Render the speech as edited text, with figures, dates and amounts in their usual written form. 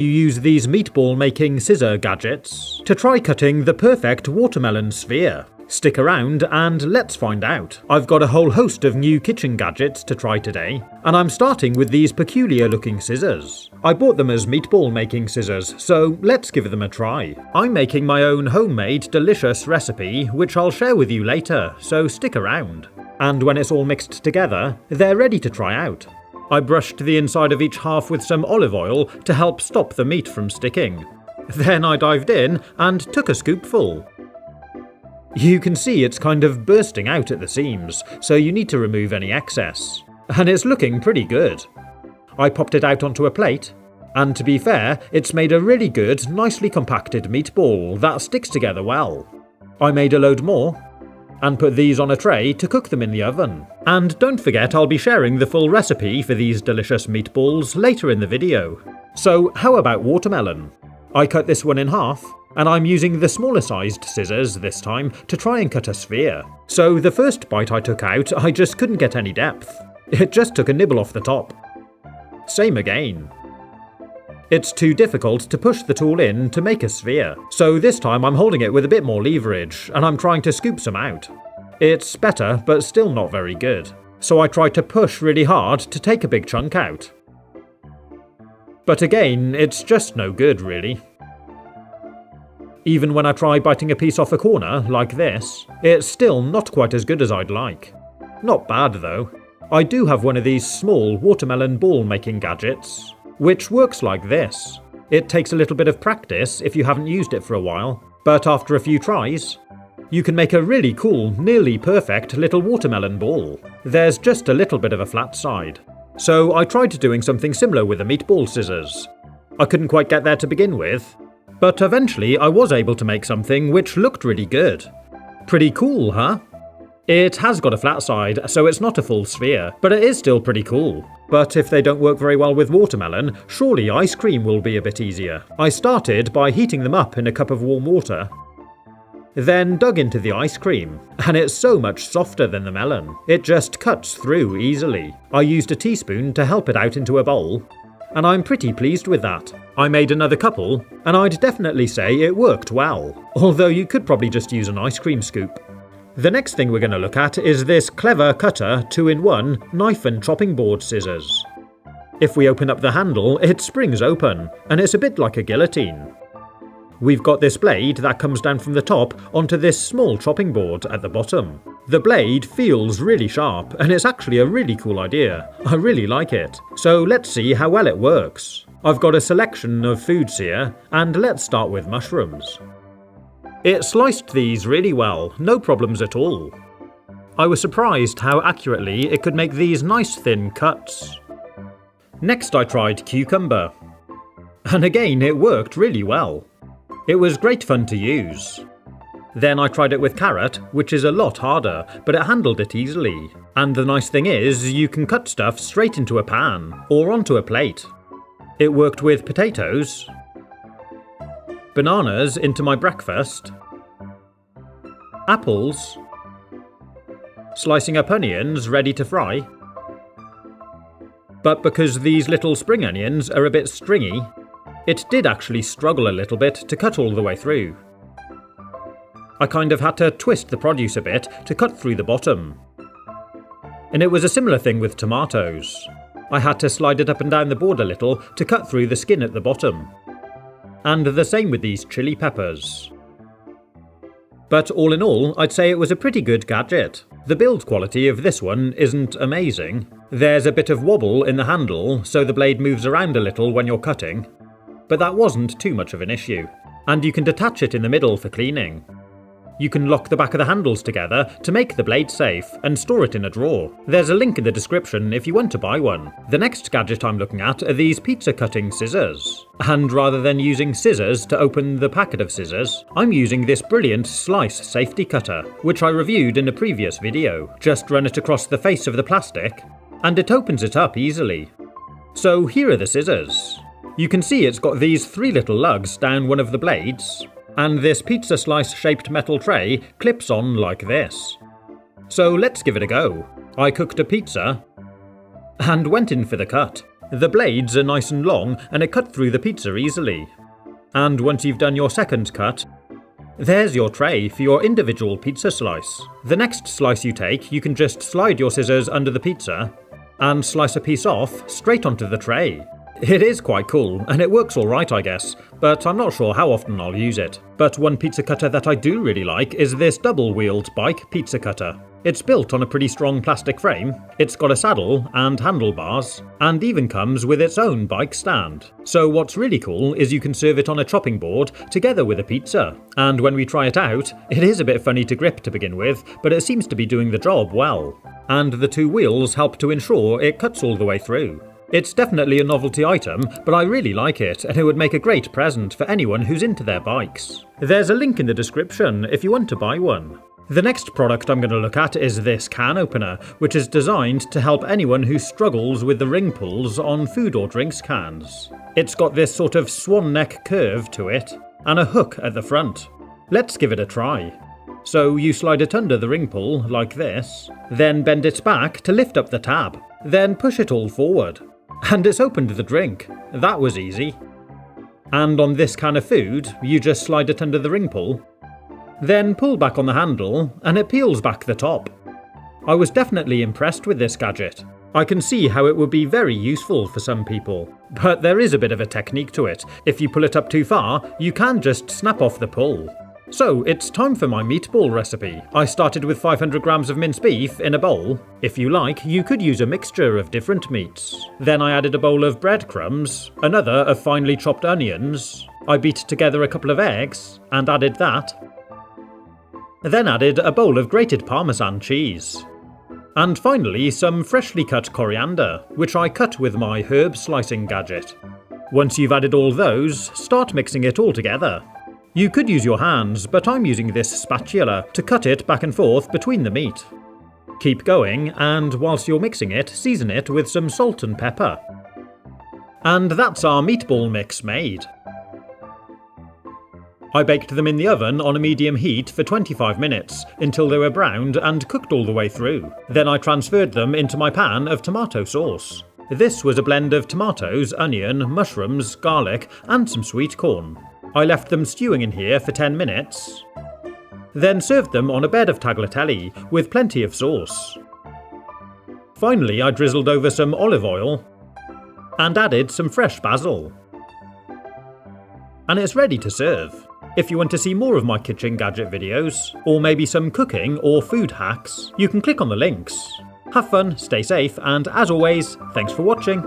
You use these meatball making scissor gadgets to try cutting the perfect watermelon sphere. Stick around and let's find out. I've got a whole host of new kitchen gadgets to try today, and I'm starting with these peculiar looking scissors. I bought them as meatball making scissors, so let's give them a try. I'm making my own homemade delicious recipe, which I'll share with you later, so stick around. And when it's all mixed together, they're ready to try out. I brushed the inside of each half with some olive oil to help stop the meat from sticking. Then I dived in and took a scoopful. You can see it's kind of bursting out at the seams, so you need to remove any excess. And it's looking pretty good. I popped it out onto a plate, and to be fair, it's made a really good, nicely compacted meatball that sticks together well. I made a load more, and put these on a tray to cook them in the oven. And don't forget I'll be sharing the full recipe for these delicious meatballs later in the video. So how about watermelon? I cut this one in half, and I'm using the smaller sized scissors this time to try and cut a sphere. So the first bite I took out, I just couldn't get any depth. It just took a nibble off the top. Same again. It's too difficult to push the tool in to make a sphere, so this time I'm holding it with a bit more leverage and I'm trying to scoop some out. It's better, but still not very good. So I try to push really hard to take a big chunk out. But again, it's just no good really. Even when I try biting a piece off a corner, like this, it's still not quite as good as I'd like. Not bad though. I do have one of these small watermelon ball making gadgets, which works like this. It takes a little bit of practice if you haven't used it for a while, but after a few tries, you can make a really cool, nearly perfect little watermelon ball. There's just a little bit of a flat side. So I tried doing something similar with the meatball scissors. I couldn't quite get there to begin with, but eventually I was able to make something which looked really good. Pretty cool, huh? It has got a flat side, so it's not a full sphere, but it is still pretty cool. But if they don't work very well with watermelon, surely ice cream will be a bit easier. I started by heating them up in a cup of warm water, then dug into the ice cream, and it's so much softer than the melon. It just cuts through easily. I used a teaspoon to help it out into a bowl, and I'm pretty pleased with that. I made another couple, and I'd definitely say it worked well, although you could probably just use an ice cream scoop. The next thing we're going to look at is this Clever Cutter 2-in-1 knife and chopping board scissors. If we open up the handle, it springs open, and it's a bit like a guillotine. We've got this blade that comes down from the top onto this small chopping board at the bottom. The blade feels really sharp, and it's actually a really cool idea. I really like it. So let's see how well it works. I've got a selection of foods here, and let's start with mushrooms. It sliced these really well, no problems at all. I was surprised how accurately it could make these nice thin cuts. Next I tried cucumber, and again it worked really well. It was great fun to use. Then I tried it with carrot, which is a lot harder, but it handled it easily. And the nice thing is, you can cut stuff straight into a pan, or onto a plate. It worked with potatoes, bananas into my breakfast, apples, slicing up onions ready to fry. But because these little spring onions are a bit stringy, it did actually struggle a little bit to cut all the way through. I kind of had to twist the produce a bit to cut through the bottom. And it was a similar thing with tomatoes. I had to slide it up and down the board a little to cut through the skin at the bottom. And the same with these chili peppers. But all in all, I'd say it was a pretty good gadget. The build quality of this one isn't amazing. There's a bit of wobble in the handle, so the blade moves around a little when you're cutting. But that wasn't too much of an issue. And you can detach it in the middle for cleaning. You can lock the back of the handles together to make the blade safe and store it in a drawer. There's a link in the description if you want to buy one. The next gadget I'm looking at are these pizza cutting scissors. And rather than using scissors to open the packet of scissors, I'm using this brilliant slice safety cutter, which I reviewed in a previous video. Just run it across the face of the plastic, and it opens it up easily. So here are the scissors. You can see it's got these 3 little lugs down one of the blades, and this pizza slice shaped metal tray clips on like this. So let's give it a go. I cooked a pizza and went in for the cut. The blades are nice and long and it cut through the pizza easily. And once you've done your second cut, there's your tray for your individual pizza slice. The next slice you take, you can just slide your scissors under the pizza and slice a piece off straight onto the tray. It is quite cool, and it works alright I guess, but I'm not sure how often I'll use it. But one pizza cutter that I do really like is this double-wheeled bike pizza cutter. It's built on a pretty strong plastic frame, it's got a saddle and handlebars, and even comes with its own bike stand. So what's really cool is you can serve it on a chopping board together with a pizza. And when we try it out, it is a bit funny to grip to begin with, but it seems to be doing the job well. And the two wheels help to ensure it cuts all the way through. It's definitely a novelty item, but I really like it, and it would make a great present for anyone who's into their bikes. There's a link in the description if you want to buy one. The next product I'm going to look at is this can opener, which is designed to help anyone who struggles with the ring pulls on food or drinks cans. It's got this sort of swan neck curve to it, and a hook at the front. Let's give it a try. So you slide it under the ring pull, like this, then bend it back to lift up the tab, then push it all forward. And it's opened the drink. That was easy. And on this can of food, you just slide it under the ring pull, then pull back on the handle, and it peels back the top. I was definitely impressed with this gadget. I can see how it would be very useful for some people. But there is a bit of a technique to it. If you pull it up too far, you can just snap off the pull. So it's time for my meatball recipe. I started with 500 grams of minced beef in a bowl. If you like, you could use a mixture of different meats. Then I added a bowl of breadcrumbs, another of finely chopped onions. I beat together a couple of eggs and added that. Then added a bowl of grated Parmesan cheese. And finally some freshly cut coriander, which I cut with my herb slicing gadget. Once you've added all those, start mixing it all together. You could use your hands, but I'm using this spatula to cut it back and forth between the meat. Keep going, and whilst you're mixing it, season it with some salt and pepper. And that's our meatball mix made. I baked them in the oven on a medium heat for 25 minutes, until they were browned and cooked all the way through. Then I transferred them into my pan of tomato sauce. This was a blend of tomatoes, onion, mushrooms, garlic, and some sweet corn. I left them stewing in here for 10 minutes, then served them on a bed of tagliatelle with plenty of sauce. Finally, I drizzled over some olive oil and added some fresh basil. And it's ready to serve. If you want to see more of my kitchen gadget videos, or maybe some cooking or food hacks, you can click on the links. Have fun, stay safe, and as always, thanks for watching.